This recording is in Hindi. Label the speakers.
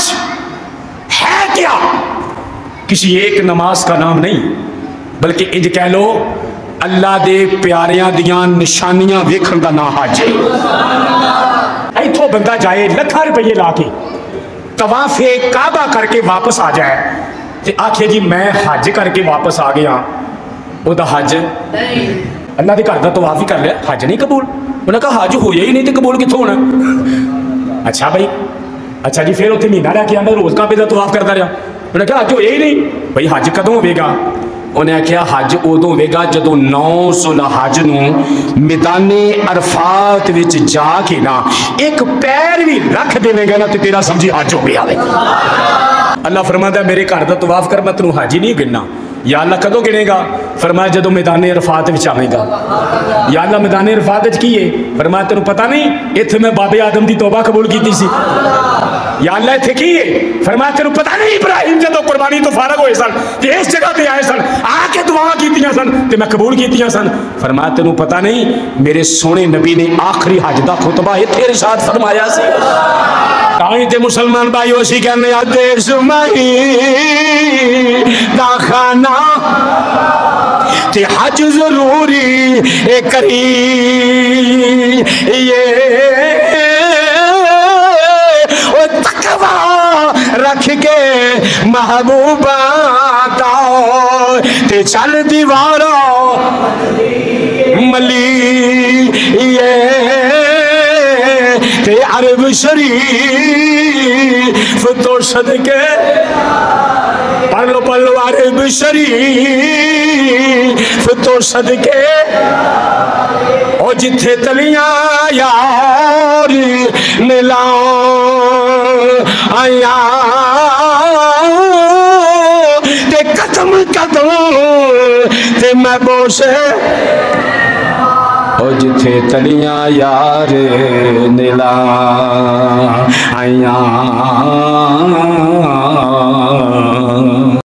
Speaker 1: हज है क्या? किसी एक नमाज का नाम नहीं, बल्कि इंज कह लो अल्लाह दे प्यारियां दियां निशानियां वेखण दा नाम हज है। इथों बंदा जाए लाखां रुपये ला के तवाफे काबा करके वापस आ जाए ते आखे जी मैं हज करके वापस आ गया, ओदा हज अल्लाह के घर का तवाफ ही कर लिया, हज नहीं कबूल। उन्हें कहा हज होया ही नहीं तो कबूल कितों होना? अच्छा भाई, अच्छा जी, फिर उत्थे महीना रह के आंदा रोज काबे का तवाफ करता रहा। उन्हें कहा हज होया ही नहीं, भाई हज कदों होगा? उन्हें आख्या हज उदों होगा जदों 9 ज़ुल्हज नूं मैदाने अरफात विच जाके ना एक पैर भी रख देवेगा ना तो तेरा समझी हज हो गया। अल्लाह फरमाता मेरे घर का तवाफ कर, मैं तेनों हज ही नहीं गिनना। या अल्लाह कदों गिनेगा? फरमाया जदों मैदाने अरफात विच आवेगा। या अल्लाह मैदाने अरफात विच की है? फरमाया तेनों पता नहीं इत्थे मैं बाबे आदम की तौबा कबूल की सी। या अल्लाह इत्थे की है? फरमाया तेनों पता नहीं इब्राहिम जदों कुर्बानी तो फारग होए सन ते इस जगह ते आए सन, आके दुआवां कीतियां सन ते मैं कबूल कीतियां सन। फरमाया तेनों पता नहीं मेरे सोहने नबी ने आखिरी हज दा खुतबा इत्थे इरशाद फरमाया सी। ताई ते मुसलमान भाई असीं कहने आ देश मही दा खाना ते हज जरूरी ए करी ये तकवा रख के महबूबा ते चल दीवारों मली ये ते अरब शरीफ तो सदके पढ़ लो अरब शरीफ तो सदके और जिथे तलियां यार मिला आया ते कदम कदम ते मैं बोसे और जिथे तलियां यार नीला आया